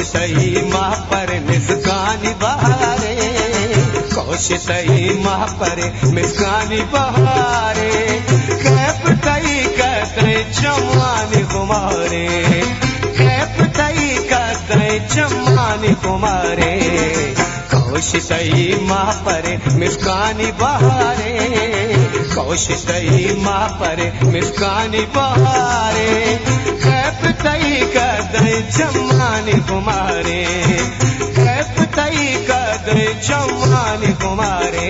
कोशिशई माह पर मिसकानी बहारे, कोशिशई माह पर मिसकानी बहारे, कैप तई कहते चमानी कुमारे, कैप तई कहते चमानी कुमारे, कोशिशई माह पर मिसकानी बहारे, कोशिशई माह पर मिसकानी बहारे, कैप तई कहते चमानी कुमारे, कैप तई कहते चमानी कुमारे,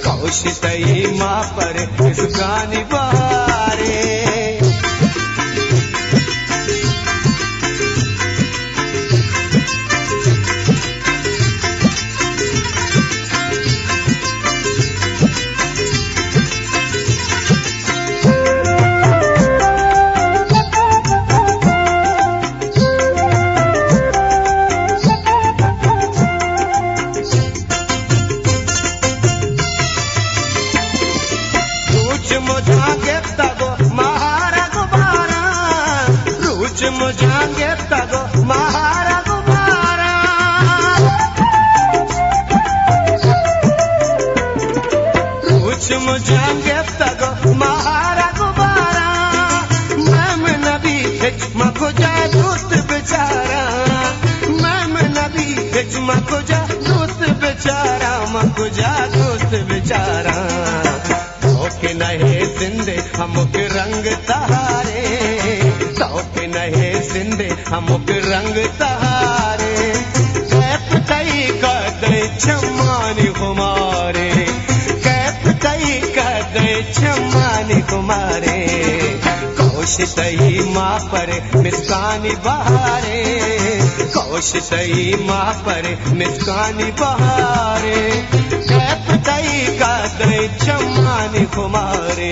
कोशिशई माह पर मिसकानी बहारे। मुझांगे तगो महारा गुबारा, रूच मुझांगे तगो महारा गुबारा, रूच मुझांगे तगो महारा गुबारा, मैम नबी हिजमा को जा दूत बेचारा, मैम नबी हिजमा को जा दूत बेचारा, मको जा दूत बेचारा, के नहे जिंदे हमक रंग तहारे, के नहे जिंदे हमक रंग तहारे, कैप तई कहते चमानी कुमारे, कैप तई कहते चमानी कुमारे, कोशिशई माह पर मिसकानी बहारे, कोशिशई माह पर मिसकानी बहारे, कैप तई कहते चमानी कुमारे,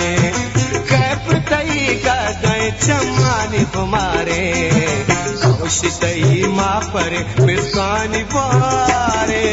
कैप तई कहते चमानी कुमारे, कोशिशई माह पर मिसकानी बहारे।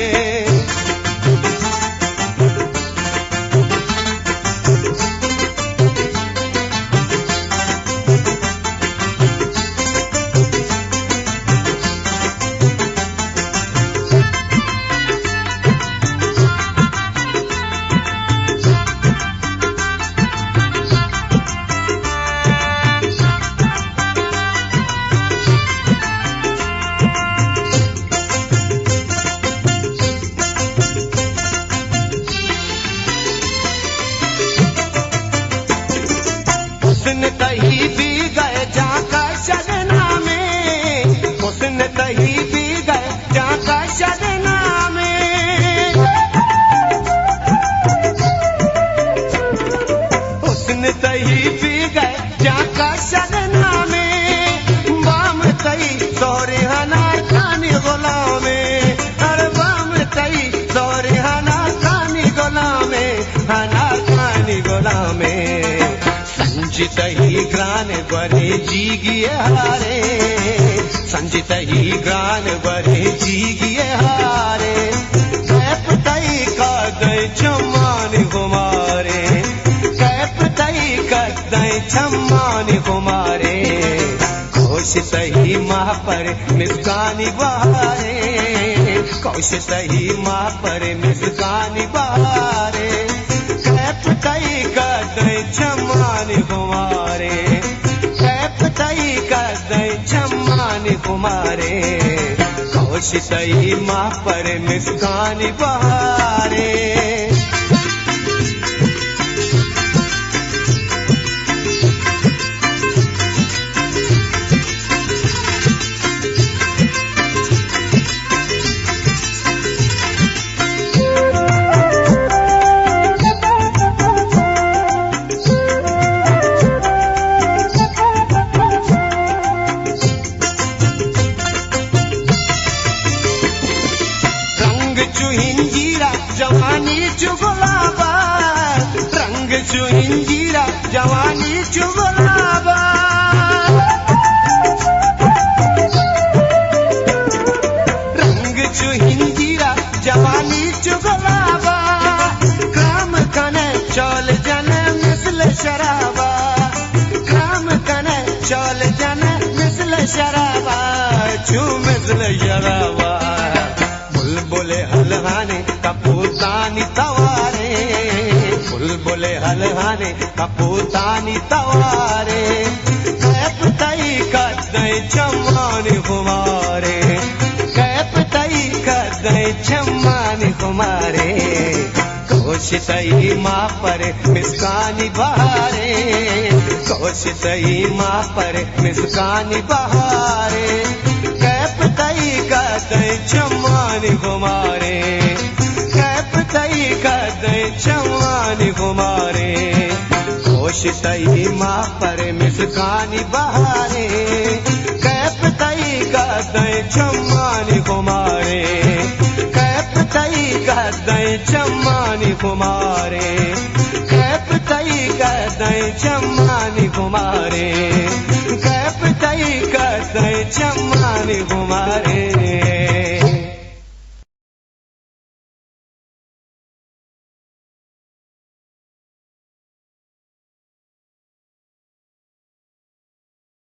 हुस्न तही भी गए जाका शगना में, हुस्न तही भी गए जाका शगना में, हुस्न तही भी गए जाका शगना में, बाम तई सोरे हना खानी गुलामे, अरे बाम तई सोरे हना खानी गुलामे, हना खानी गुलामे, संजित ही ग्रान बरे जीगिए हारे, संजित ही ग्रान बरे जीगिए हारे, कैप तई कहते चमानी कुमारे, कैप तई कहते चमानी कुमारे, कोशिशई माह पर मिसकानी बहारे, कोशिशई माह पर मिसकानी बहारे, कैप तई कहते चमानी कुमारे, कैप तई कहते चमानी कुमारे, कोशिशई माह पर मिसकानी बहारे। हिंजीरा जवानी चुगलाबा, रंग चु हिंजीरा जवानी चुगलाबा, रंग चु हिंजीरा जवानी चुगलाबा, काम कने चौल जन मिसल शराबा, काम कने चौल जन मिसल शराबा, चू मिसल कपूतानी तवारे कैप तई कदई चम्मानी कुमारे कैप तई कदई चम्मानी कुमारे कोशितई माँ पर मिसकानी बहारे कोशितई माँ पर मिसकानी बहारे कैप तई कदई चम्मानी कुमारे कैप तई कदई चम्मानी कुमारे कोशितई माँ पर मिसकानी बहारे कैप तई कदई चम्मानी कुमारे कैप तई कदई चम्मानी कुमारे कैप तई कदई चम्मानी कुमारे कैप तई कदई चम्मानी कुमारे